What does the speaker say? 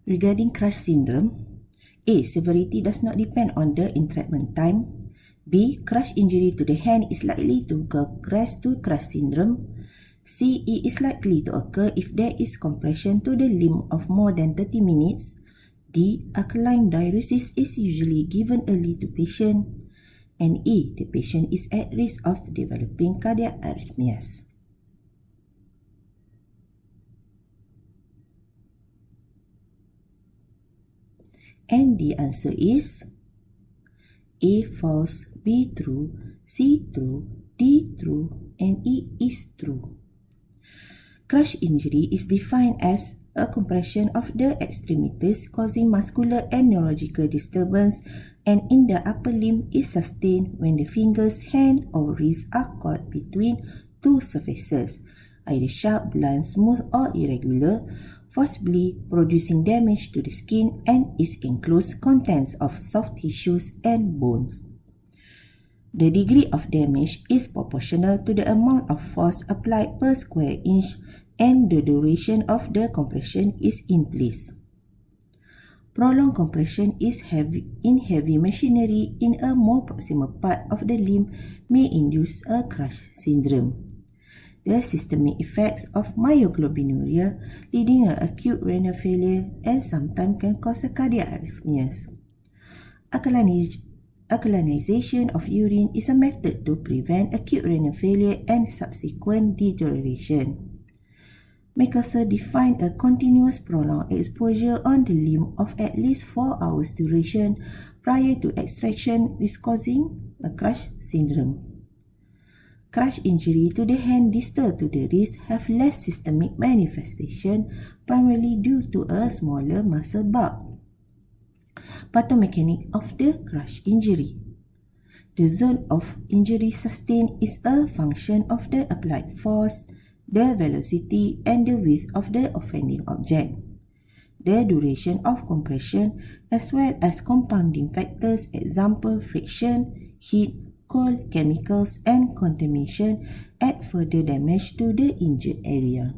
Regarding crush syndrome, A. Severity does not depend on the entrapment time. B. Crush injury to the hand is likely to progress to crush syndrome. C. It is likely to occur if there is compression to the limb of more than 30 minutes. D. Alkaline diuresis is usually given early to patient. And E. The patient is at risk of developing cardiac arrhythmias. And the answer is A. False, B. True, C. True, D. True, and E is true. Crush injury is defined as a compression of the extremities causing muscular and neurological disturbance, and in the upper limb is sustained when the fingers, hand, or wrist are caught between two surfaces, either sharp, blunt, smooth, or irregular, forcibly producing damage to the skin and its enclosed contents of soft tissues and bones. The degree of damage is proportional to the amount of force applied per square inch, and the duration of the compression is in place. Prolonged compression in heavy machinery in a more proximal part of the limb may induce a crush syndrome. The systemic effects of myoglobinuria leading to acute renal failure and sometimes can cause a cardiac arrhythmias. Alkalinization of urine is a method to prevent acute renal failure and subsequent deterioration. Michelson defined a continuous prolonged exposure on the limb of at least 4 hours duration prior to extraction, which causing a crush syndrome. Crush injury to the hand distal to the wrist have less systemic manifestation, primarily due to a smaller muscle bulk. Pathomechanics of the crush injury. The zone of injury sustained is a function of the applied force, the velocity, and the width of the offending object. The duration of compression, as well as compounding factors, example friction, heat, cold, chemicals, and contamination, add further damage to the injured area.